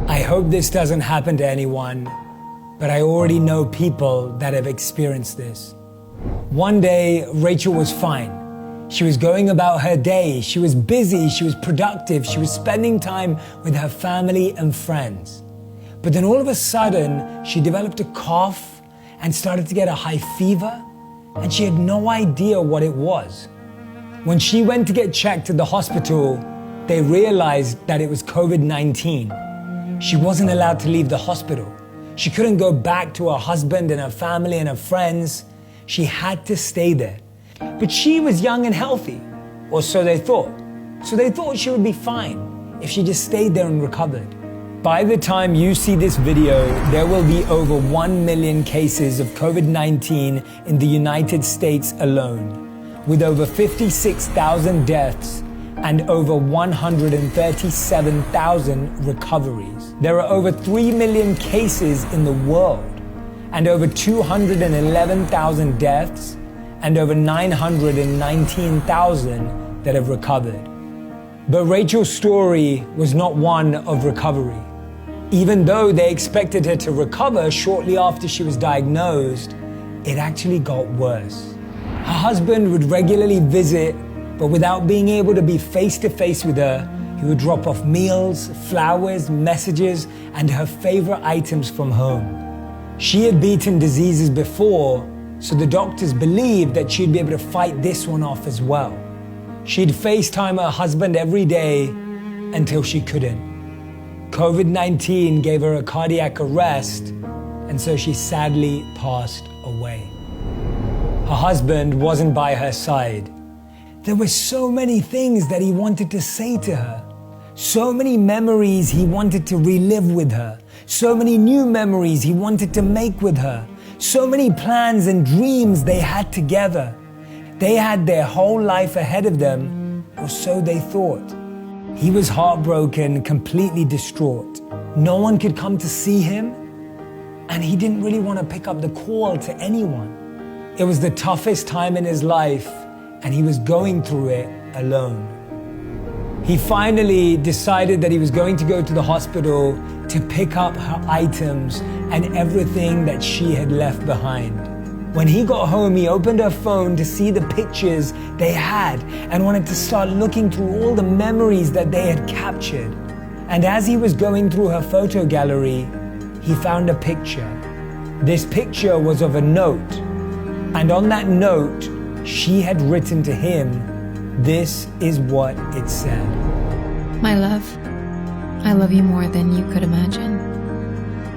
I hope this doesn't happen to anyone, but I already know people that have experienced this. One day, Rachel was fine. She was going about her day. She was busy, she was productive, she was spending time with her family and friends. But then all of a sudden, she developed a cough and started to get a high fever, and she had no idea what it was. When she went to get checked at the hospital, they realized that it was COVID-19. She wasn't allowed to leave the hospital. She couldn't go back to her husband and her family and her friends. She had to stay there. But she was young and healthy, or so they thought. So they thought she would be fine if she just stayed there and recovered. By the time you see this video, there will be over 1 million cases of COVID-19 in the United States alone, with over 56,000 deaths and over 137,000 recoveries. There are over 3 million cases in the world, and over 211,000 deaths, and over 919,000 that have recovered. But Rachel's story was not one of recovery. Even though they expected her to recover shortly after she was diagnosed, it actually got worse. Her husband would regularly visit, but without being able to be face-to-face with her, he would drop off meals, flowers, messages, and her favorite items from home. She had beaten diseases before, so the doctors believed that she'd be able to fight this one off as well. She'd FaceTime her husband every day until she couldn't. COVID-19 gave her a cardiac arrest, and so she sadly passed away. Her husband wasn't by her side. There were so many things that he wanted to say to her, so many memories he wanted to relive with her, so many new memories he wanted to make with her, so many plans and dreams they had together. They had their whole life ahead of them, or so they thought. He was heartbroken, completely distraught. No one could come to see him, and he didn't really want to pick up the call to anyone. It was the toughest time in his life, and he was going through it alone. He finally decided that he was going to go to the hospital to pick up her items and everything that she had left behind. When he got home, he opened her phone to see the pictures they had and wanted to start looking through all the memories that they had captured. And as he was going through her photo gallery, he found a picture. This picture was of a note, and on that note, she had written to him, this is what it said. My love, I love you more than you could imagine.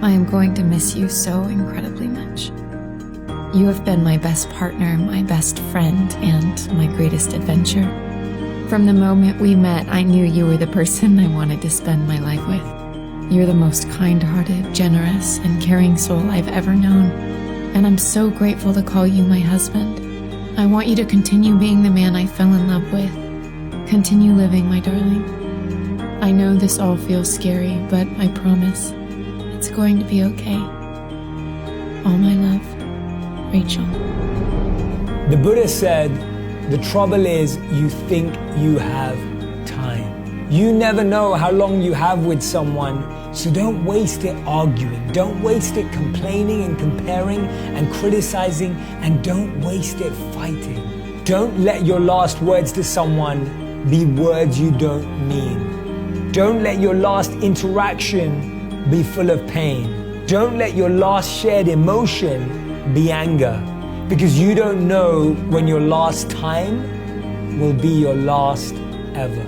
I am going to miss you so incredibly much. You have been my best partner, my best friend, and my greatest adventure. From the moment we met, I knew you were the person I wanted to spend my life with. You're the most kind-hearted, generous, and caring soul I've ever known, and I'm so grateful to call you my husband. I want you to continue being the man I fell in love with. Continue living, my darling. I know this all feels scary, but I promise it's going to be okay. All my love, Rachel. The Buddha said, the trouble is you think you have time. You never know how long you have with someone, so don't waste it arguing. Don't waste it complaining and comparing and criticizing, and don't waste it fighting. Don't let your last words to someone be words you don't mean. Don't let your last interaction be full of pain. Don't let your last shared emotion be anger, because you don't know when your last time will be your last ever.